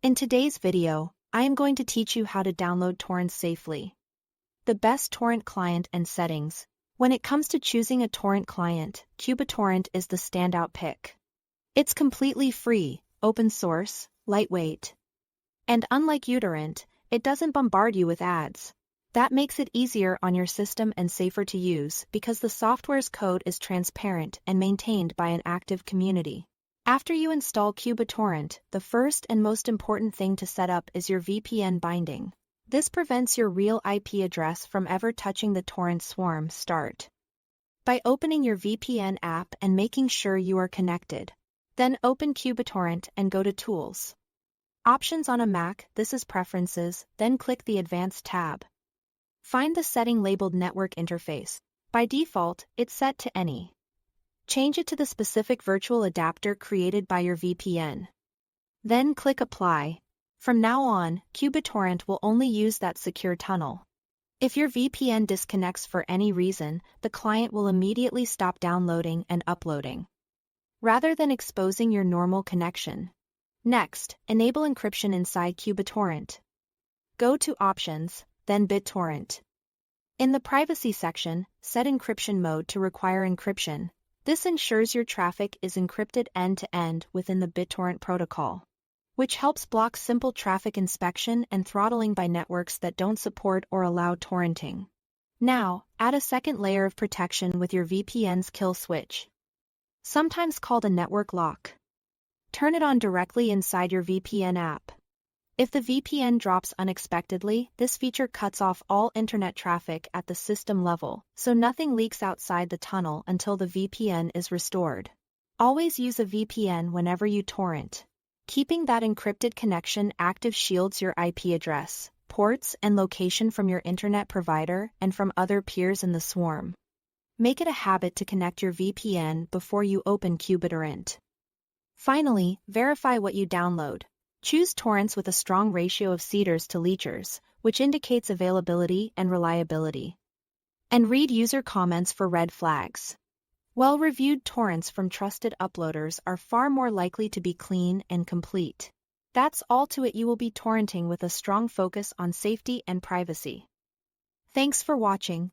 In today's video, I am going to teach you how to download torrents safely. The best torrent client and settings. When it comes to choosing a torrent client, Torrent is the standout pick. It's completely free, open source, lightweight. And unlike Torrent, it doesn't bombard you with ads. That makes it easier on your system and safer to use because the software's code is transparent and maintained by an active community. After you install Torrent, the first and most important thing to set up is your VPN binding. This prevents your real IP address from ever touching the torrent swarm. Start by opening your VPN app and making sure you are connected. Then open Torrent and go to Tools. Options on a Mac, this is Preferences, then click the Advanced tab. Find the setting labeled Network Interface. By default, it's set to Any. Change it to the specific virtual adapter created by your VPN. Then click Apply. From now on, Torrent will only use that secure tunnel. If your VPN disconnects for any reason, the client will immediately stop downloading and uploading, rather than exposing your normal connection. Next, enable encryption inside Torrent. Go to Options, then BitTorrent. In the Privacy section, set encryption mode to require encryption. This ensures your traffic is encrypted end-to-end within the BitTorrent protocol, which helps block simple traffic inspection and throttling by networks that don't support or allow torrenting. Now, add a second layer of protection with your VPN's kill switch, sometimes called a network lock. Turn it on directly inside your VPN app. If the VPN drops unexpectedly, this feature cuts off all internet traffic at the system level, so nothing leaks outside the tunnel until the VPN is restored. Always use a VPN whenever you torrent. Keeping that encrypted connection active shields your IP address, ports, and location from your internet provider and from other peers in the swarm. Make it a habit to connect your VPN before you open Torrent. Finally, verify what you download. Choose torrents with a strong ratio of seeders to leechers, which indicates availability and reliability. And read user comments for red flags. Well-reviewed torrents from trusted uploaders are far more likely to be clean and complete. That's all to it. You will be torrenting with a strong focus on safety and privacy. Thanks for watching.